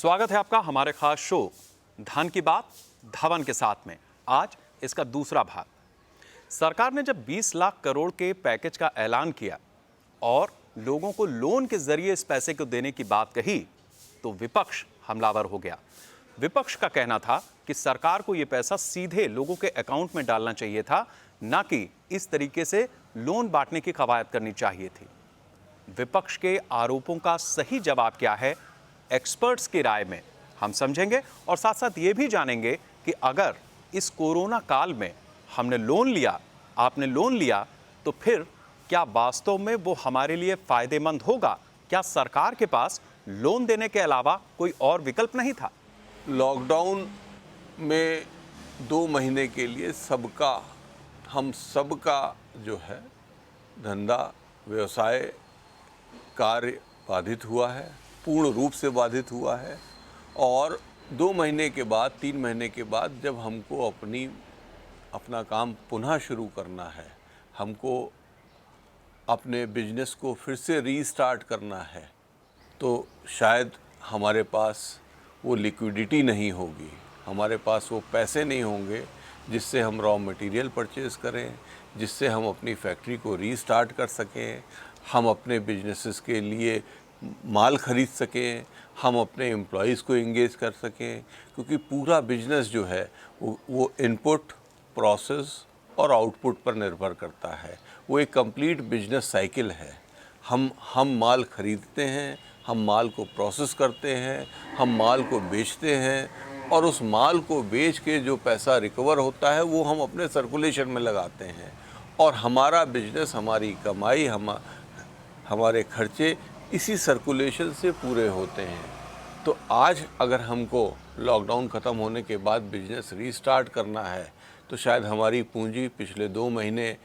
स्वागत है आपका हमारे खास शो धन की बात धवन के साथ में। आज इसका दूसरा भाग। सरकार ने जब 20 लाख करोड़ के पैकेज का ऐलान किया और लोगों को लोन के जरिए इस पैसे को देने की बात कही तो विपक्ष हमलावर हो गया। विपक्ष का कहना था कि सरकार को यह पैसा सीधे लोगों के अकाउंट में डालना चाहिए था, ना कि इस तरीके से लोन बांटने की कवायद करनी चाहिए थी। विपक्ष के आरोपों का सही जवाब क्या है, एक्सपर्ट्स की राय में हम समझेंगे और साथ साथ ये भी जानेंगे कि अगर इस कोरोना काल में हमने लोन लिया, आपने लोन लिया, तो फिर क्या वास्तव में वो हमारे लिए फायदेमंद होगा? क्या सरकार के पास लोन देने के अलावा कोई और विकल्प नहीं था? लॉकडाउन में 2 महीने के लिए हम सबका जो है धंधा, व्यवसाय, कार्य बाधित हुआ है, पूर्ण रूप से बाधित हुआ है। और 2 महीने के बाद, 3 महीने के बाद जब हमको अपना काम पुनः शुरू करना है, हमको अपने बिजनेस को फिर से रीस्टार्ट करना है, तो शायद हमारे पास वो लिक्विडिटी नहीं होगी, हमारे पास वो पैसे नहीं होंगे जिससे हम रॉ मटेरियल परचेज़ करें, जिससे हम अपनी फैक्ट्री को रीस्टार्ट कर सकें, हम अपने बिजनेसेस के लिए माल खरीद सकें, हम अपने एम्प्लॉइज़ को एंगेज कर सकें। क्योंकि पूरा बिजनेस जो है वो इनपुट, प्रोसेस और आउटपुट पर निर्भर करता है। वो एक कंप्लीट बिजनेस साइकिल है। हम माल खरीदते हैं, हम माल को प्रोसेस करते हैं, हम माल को बेचते हैं और उस माल को बेच के जो पैसा रिकवर होता है वो हम अपने सर्कुलेशन में लगाते हैं। और हमारा बिजनेस, हमारी कमाई, हमारे खर्चे इसी सर्कुलेशन से पूरे होते हैं। तो आज अगर हमको लॉकडाउन ख़त्म होने के बाद बिजनेस रीस्टार्ट करना है तो शायद हमारी पूंजी पिछले 2 महीने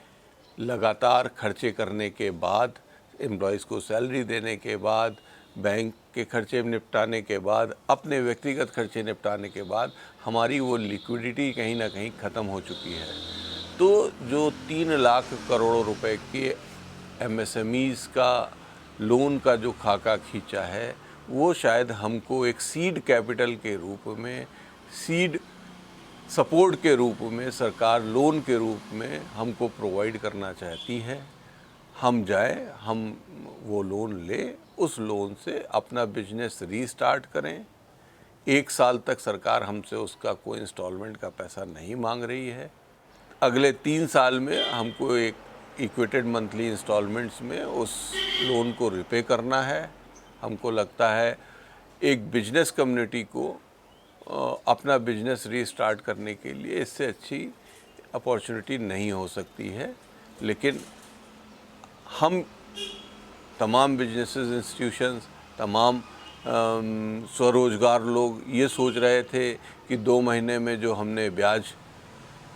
लगातार खर्चे करने के बाद, एम्प्लॉइज़ को सैलरी देने के बाद, बैंक के खर्चे निपटाने के बाद, अपने व्यक्तिगत खर्चे निपटाने के बाद हमारी वो लिक्विडिटी कहीं ना कहीं ख़त्म हो चुकी है। तो जो 3 लाख करोड़ रुपए के एमएसएमईज़ का लोन का जो खाका खींचा है, वो शायद हमको एक सीड कैपिटल के रूप में, सीड सपोर्ट के रूप में, सरकार लोन के रूप में हमको प्रोवाइड करना चाहती है। हम जाएं, हम वो लोन लें, उस लोन से अपना बिजनेस रीस्टार्ट करें। 1 साल तक सरकार हमसे उसका कोई इंस्टॉलमेंट का पैसा नहीं मांग रही है। अगले 3 साल में हमको एक इक्वेटेड मंथली इंस्टॉलमेंट्स में उस लोन को रिपे करना है। हमको लगता है एक बिजनेस कम्युनिटी को अपना बिजनेस रीस्टार्ट करने के लिए इससे अच्छी अपॉर्चुनिटी नहीं हो सकती है। लेकिन हम तमाम बिजनेसेस, इंस्टीट्यूशंस, तमाम स्वरोजगार लोग ये सोच रहे थे कि 2 महीने में जो हमने ब्याज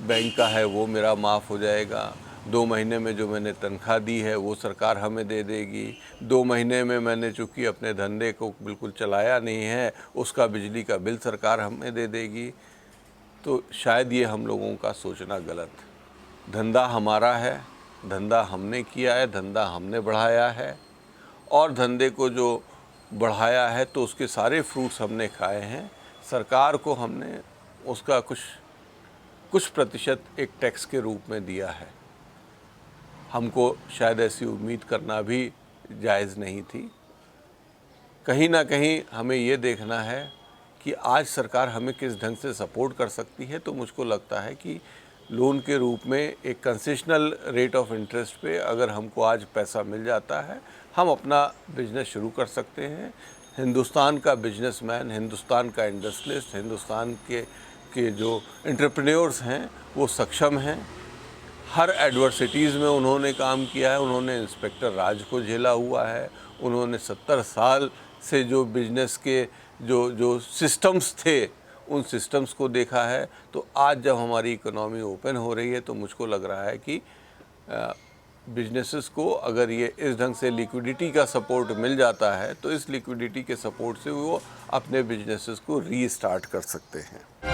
बैंक का है वो मेरा माफ़ हो जाएगा, 2 महीने में जो मैंने तनख्वाह दी है वो सरकार हमें दे देगी, 2 महीने में मैंने चूँकि अपने धंधे को बिल्कुल चलाया नहीं है उसका बिजली का बिल सरकार हमें दे देगी। तो शायद ये हम लोगों का सोचना गलत। धंधा हमारा है, धंधा हमने किया है, धंधा हमने बढ़ाया है और धंधे को जो बढ़ाया है तो उसके सारे फ्रूट्स हमने खाए हैं। सरकार को हमने उसका कुछ प्रतिशत एक टैक्स के रूप में दिया है। हमको शायद ऐसी उम्मीद करना भी जायज़ नहीं थी। कहीं ना कहीं हमें ये देखना है कि आज सरकार हमें किस ढंग से सपोर्ट कर सकती है। तो मुझको लगता है कि लोन के रूप में एक कंसेशनल रेट ऑफ इंटरेस्ट पे अगर हमको आज पैसा मिल जाता है, हम अपना बिजनेस शुरू कर सकते हैं। हिंदुस्तान का बिजनेसमैन, हिंदुस्तान का इंडस्ट्रियलिस्ट, हिंदुस्तान के जो एंटरप्रेन्योर्स हैं वो सक्षम हैं। हर एडवर्सिटीज़ में उन्होंने काम किया है। उन्होंने इंस्पेक्टर राज को झेला हुआ है। उन्होंने 70 साल से जो बिजनेस के जो सिस्टम्स थे उन सिस्टम्स को देखा है। तो आज जब हमारी इकोनॉमी ओपन हो रही है तो मुझको लग रहा है कि बिजनेसेस को अगर ये इस ढंग से लिक्विडिटी का सपोर्ट मिल जाता है तो इस लिक्विडिटी के सपोर्ट से वो अपने बिजनेसेस को रीस्टार्ट कर सकते हैं।